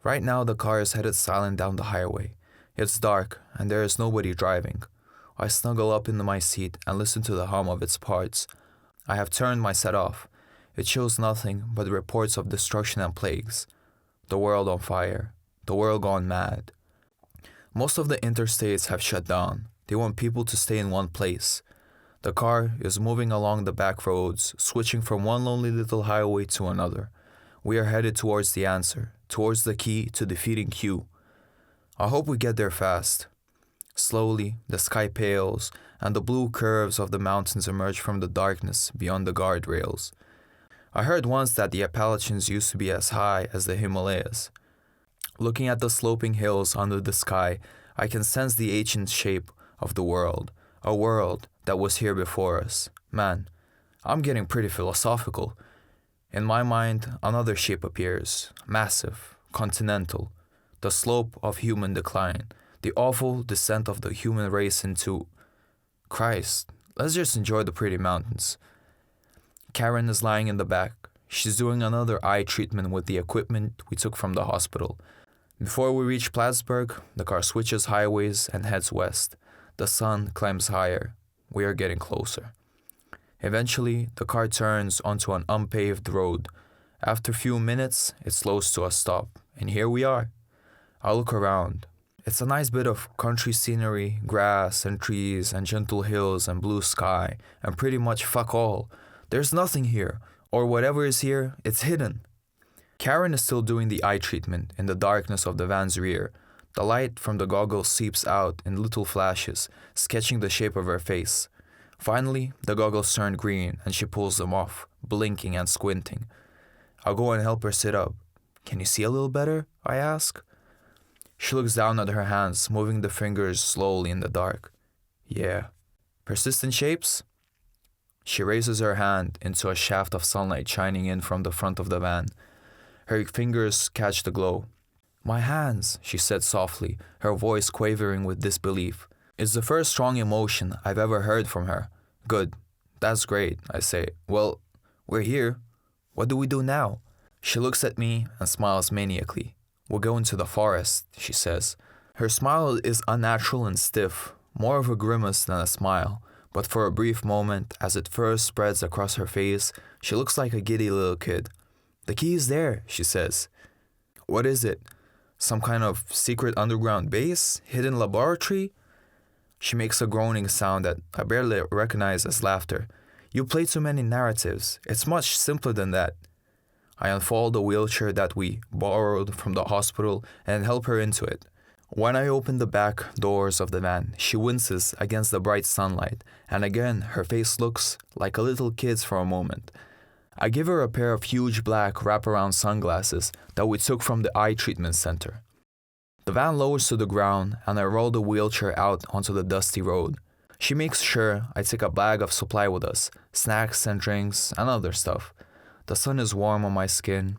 Right now, the car is headed silent down the highway. It's dark, and there is nobody driving. I snuggle up into my seat and listen to the hum of its parts. I have turned my set off. It shows nothing but reports of destruction and plagues. The world on fire. The world gone mad. Most of the interstates have shut down. They want people to stay in one place. The car is moving along the back roads, switching from one lonely little highway to another. We are headed towards the answer, towards the key to defeating Q. I hope we get there fast. Slowly, the sky pales, and the blue curves of the mountains emerge from the darkness beyond the guardrails. I heard once that the Appalachians used to be as high as the Himalayas. Looking at the sloping hills under the sky, I can sense the ancient shape of the world, a world that was here before us. Man, I'm getting pretty philosophical. In my mind, another shape appears, massive, continental, the slope of human decline, the awful descent of the human race into... Christ, let's just enjoy the pretty mountains. Karen is lying in the back. She's doing another eye treatment with the equipment we took from the hospital. Before we reach Plattsburgh, the car switches highways and heads west. The sun climbs higher. We are getting closer. Eventually, the car turns onto an unpaved road. After a few minutes, it slows to a stop, and here we are. I look around. It's a nice bit of country scenery, grass and trees and gentle hills and blue sky, and pretty much fuck all. There's nothing here, or whatever is here, it's hidden. Karen is still doing the eye treatment in the darkness of the van's rear. The light from the goggles seeps out in little flashes, sketching the shape of her face. Finally, the goggles turn green and she pulls them off, blinking and squinting. I'll go and help her sit up. Can you see a little better? I ask. She looks down at her hands, moving the fingers slowly in the dark. Yeah. Persistent shapes? She raises her hand into a shaft of sunlight shining in from the front of the van. Her fingers catch the glow. My hands, she said softly, her voice quavering with disbelief. It's the first strong emotion I've ever heard from her. Good. That's great, I say. Well, we're here. What do we do now? She looks at me and smiles maniacally. We'll go into the forest, she says. Her smile is unnatural and stiff, more of a grimace than a smile. But for a brief moment, as it first spreads across her face, she looks like a giddy little kid. The key is there, she says. What is it? Some kind of secret underground base? Hidden laboratory? She makes a groaning sound that I barely recognize as laughter. You play too many narratives. It's much simpler than that. I unfold the wheelchair that we borrowed from the hospital and help her into it. When I open the back doors of the van, she winces against the bright sunlight, and again her face looks like a little kid's for a moment. I give her a pair of huge black wraparound sunglasses that we took from the eye treatment center. The van lowers to the ground, and I roll the wheelchair out onto the dusty road. She makes sure I take a bag of supply with us, snacks and drinks and other stuff. The sun is warm on my skin,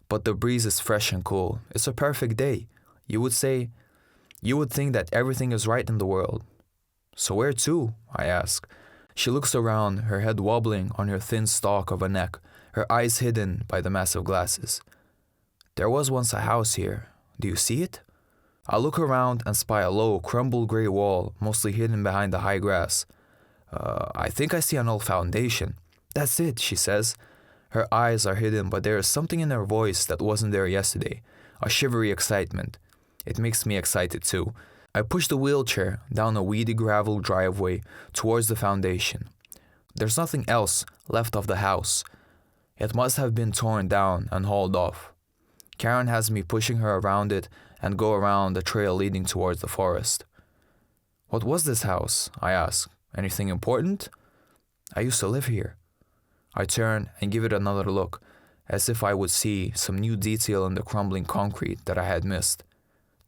but the breeze is fresh and cool. It's a perfect day. You would think that everything is right in the world. So where to? I ask. She looks around, her head wobbling on her thin stalk of a neck, her eyes hidden by the massive glasses. There was once a house here. Do you see it? I look around and spy a low, crumbled gray wall, mostly hidden behind the high grass. I think I see an old foundation. That's it, she says. Her eyes are hidden, but there is something in her voice that wasn't there yesterday. A shivery excitement. It makes me excited too. I push the wheelchair down a weedy gravel driveway towards the foundation. There's nothing else left of the house. It must have been torn down and hauled off. Karen has me pushing her around it and go around the trail leading towards the forest. What was this house? I ask. Anything important? I used to live here. I turn and give it another look, as if I would see some new detail in the crumbling concrete that I had missed.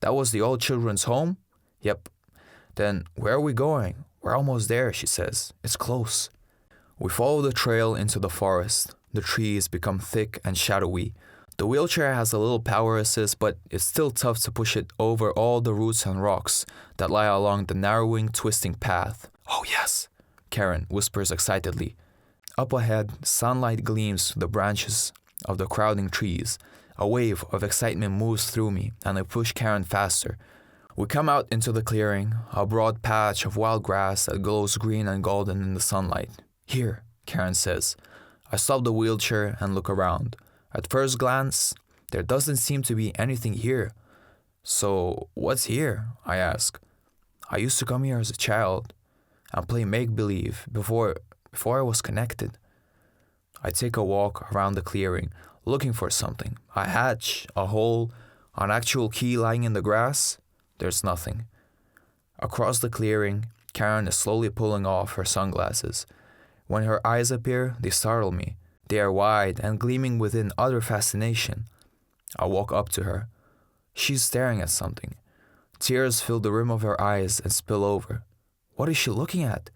That was the old children's home? Yep. Then where are we going? We're almost there, she says. It's close. We follow the trail into the forest. The trees become thick and shadowy. The wheelchair has a little power assist, but it's still tough to push it over all the roots and rocks that lie along the narrowing, twisting path. Oh yes, Karen whispers excitedly. Up ahead, sunlight gleams through the branches of the crowding trees. A wave of excitement moves through me, and I push Karen faster. We come out into the clearing, a broad patch of wild grass that glows green and golden in the sunlight. Here, Karen says. I stop the wheelchair and look around. At first glance, there doesn't seem to be anything here. So, what's here? I ask. I used to come here as a child and play make-believe before I was connected. I take a walk around the clearing, looking for something. A hatch, a hole, an actual key lying in the grass. There's nothing. Across the clearing, Karen is slowly pulling off her sunglasses. When her eyes appear, they startle me. They are wide and gleaming with an utter fascination. I walk up to her. She's staring at something. Tears fill the rim of her eyes and spill over. What is she looking at?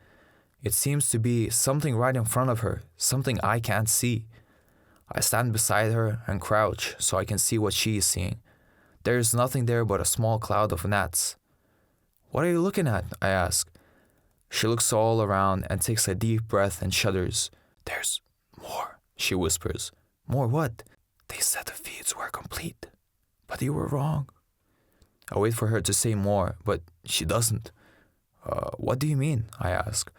It seems to be something right in front of her, something I can't see. I stand beside her and crouch so I can see what she is seeing. There is nothing there but a small cloud of gnats. What are you looking at? I ask. She looks all around and takes a deep breath and shudders. There's more, she whispers. More what? They said the feeds were complete, but you were wrong. I wait for her to say more, but she doesn't. What do you mean? I ask.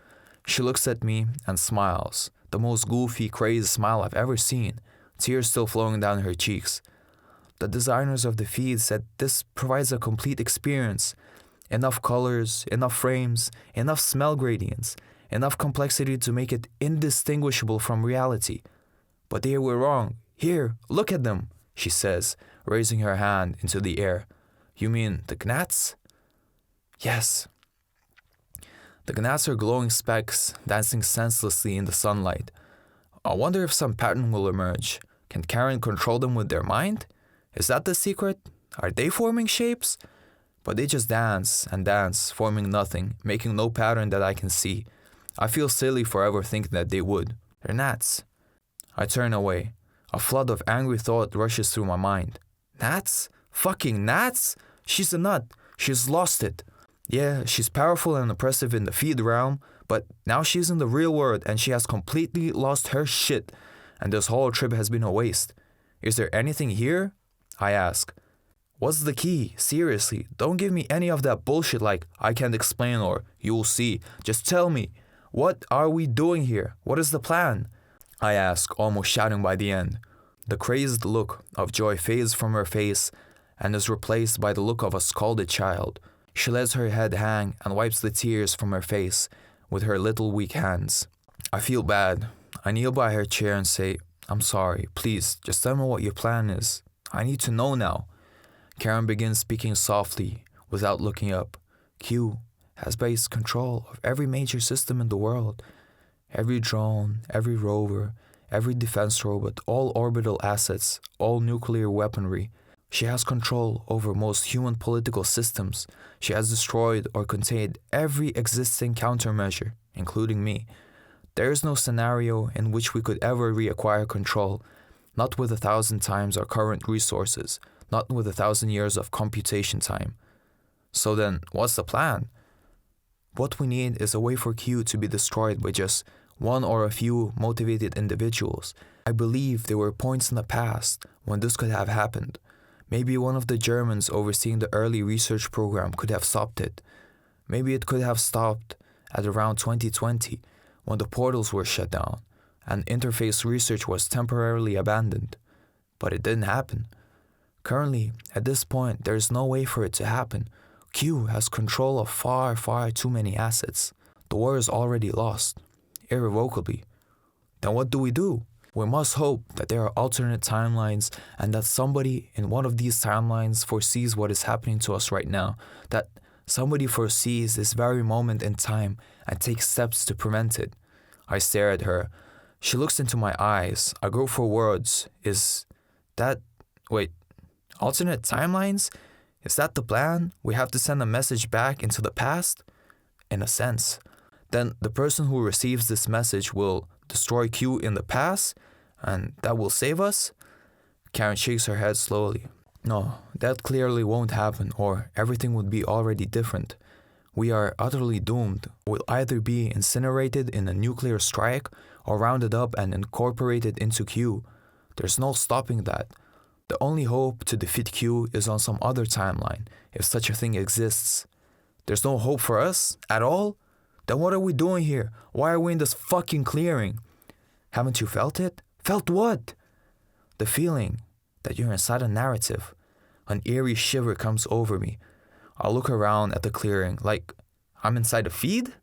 She looks at me and smiles, the most goofy, crazy smile I've ever seen, tears still flowing down her cheeks. The designers of the feed said this provides a complete experience. Enough colors, enough frames, enough smell gradients, enough complexity to make it indistinguishable from reality. But they were wrong. Here, look at them, she says, raising her hand into the air. You mean the gnats? Yes. The gnats are glowing specks, dancing senselessly in the sunlight. I wonder if some pattern will emerge. Can Karen control them with their mind? Is that the secret? Are they forming shapes? But they just dance and dance, forming nothing, making no pattern that I can see. I feel silly forever thinking that they would. They're gnats. I turn away. A flood of angry thought rushes through my mind. Gnats? Fucking gnats? She's a nut. She's lost it. Yeah, she's powerful and oppressive in the feed realm, but now she's in the real world and she has completely lost her shit. And this whole trip has been a waste. Is there anything here? I ask. What's the key? Seriously, don't give me any of that bullshit like, I can't explain or, you'll see. Just tell me, what are we doing here? What is the plan? I ask, almost shouting by the end. The crazed look of joy fades from her face and is replaced by the look of a scalded child. She lets her head hang and wipes the tears from her face with her little weak hands. I feel bad. I kneel by her chair and say, I'm sorry, please, just tell me what your plan is. I need to know now. Karen begins speaking softly, without looking up. Q has base control of every major system in the world. Every drone, every rover, every defense robot, all orbital assets, all nuclear weaponry. She has control over most human political systems. She has destroyed or contained every existing countermeasure, including me. There is no scenario in which we could ever reacquire control, not with 1,000 times our current resources, not with 1,000 years of computation time. So then, what's the plan? What we need is a way for Q to be destroyed by just one or a few motivated individuals. I believe there were points in the past when this could have happened. Maybe one of the Germans overseeing the early research program could have stopped it. Maybe it could have stopped at around 2020 when the portals were shut down and interface research was temporarily abandoned. But it didn't happen. Currently, at this point, there is no way for it to happen. Q has control of far, far too many assets. The war is already lost, irrevocably. Then what do? We must hope that there are alternate timelines and that somebody in one of these timelines foresees what is happening to us right now, that somebody foresees this very moment in time and takes steps to prevent it. I stare at her. She looks into my eyes. I go for words. Alternate timelines? Is that the plan? We have to send a message back into the past? In a sense. Then the person who receives this message will destroy Q in the past, and that will save us? Karen shakes her head slowly. No, that clearly won't happen, or everything would be already different. We are utterly doomed. We'll either be incinerated in a nuclear strike or rounded up and incorporated into Q. There's no stopping that. The only hope to defeat Q is on some other timeline, if such a thing exists. There's no hope for us at all? Then what are we doing here? Why are we in this fucking clearing? Haven't you felt it? Felt what? The feeling that you're inside a narrative. An eerie shiver comes over me. I look around at the clearing like I'm inside a feed?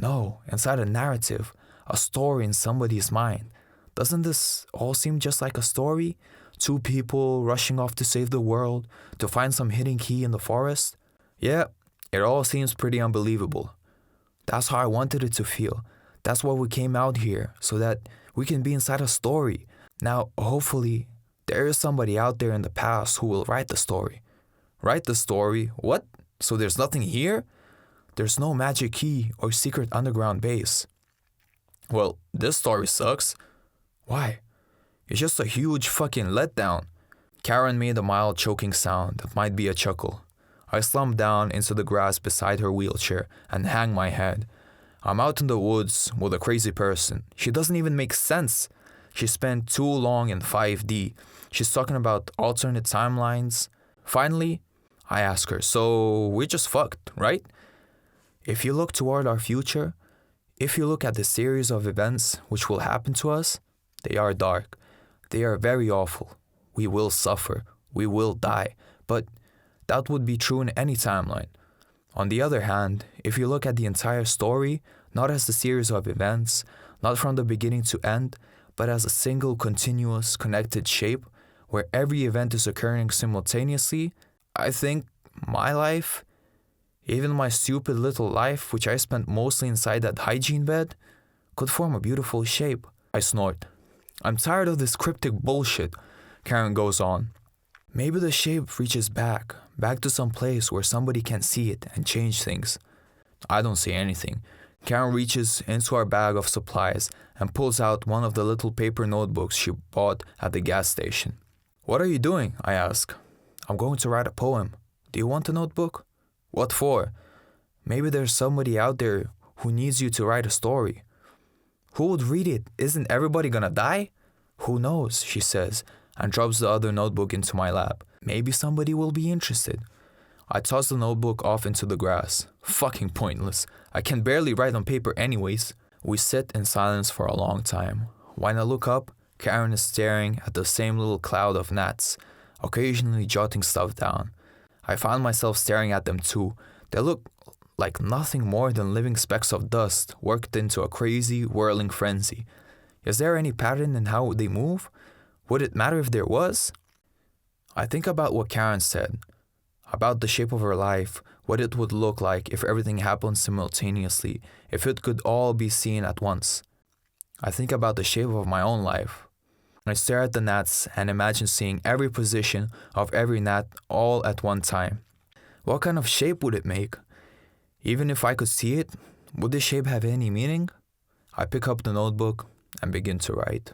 No, inside a narrative, a story in somebody's mind. Doesn't this all seem just like a story? Two people rushing off to save the world, to find some hidden key in the forest? Yeah, it all seems pretty unbelievable. That's how I wanted it to feel. That's why we came out here, so that we can be inside a story. Now, hopefully, there is somebody out there in the past who will write the story. Write the story? What? So there's nothing here? There's no magic key or secret underground base. Well, this story sucks. Why? It's just a huge fucking letdown. Karen made a mild choking sound that might be a chuckle. I slumped down into the grass beside her wheelchair and hang my head. I'm out in the woods with a crazy person. She doesn't even make sense. She spent too long in 5D. She's talking about alternate timelines. Finally, I ask her, so we're just fucked, right? If you look toward our future, if you look at the series of events which will happen to us, they are dark. They are very awful. We will suffer. We will die. But that would be true in any timeline. On the other hand, if you look at the entire story, not as a series of events, not from the beginning to end, but as a single continuous connected shape where every event is occurring simultaneously, I think my life, even my stupid little life, which I spent mostly inside that hygiene bed, could form a beautiful shape. I snort. I'm tired of this cryptic bullshit, Karen goes on. Maybe the shape reaches back to some place where somebody can see it and change things. I don't see anything. Karen reaches into our bag of supplies and pulls out one of the little paper notebooks she bought at the gas station. What are you doing? I ask. I'm going to write a poem. Do you want a notebook? What for? Maybe there's somebody out there who needs you to write a story. Who would read it? Isn't everybody gonna die? Who knows, she says, and drops the other notebook into my lap. Maybe somebody will be interested. I toss the notebook off into the grass. Fucking pointless. I can barely write on paper anyways. We sit in silence for a long time. When I look up, Karen is staring at the same little cloud of gnats, occasionally jotting stuff down. I find myself staring at them too. They look like nothing more than living specks of dust worked into a crazy, whirling frenzy. Is there any pattern in how they move? Would it matter if there was? I think about what Karen said, about the shape of her life, what it would look like if everything happened simultaneously, if it could all be seen at once. I think about the shape of my own life. I stare at the gnats and imagine seeing every position of every gnat all at one time. What kind of shape would it make? Even if I could see it, would the shape have any meaning? I pick up the notebook and begin to write.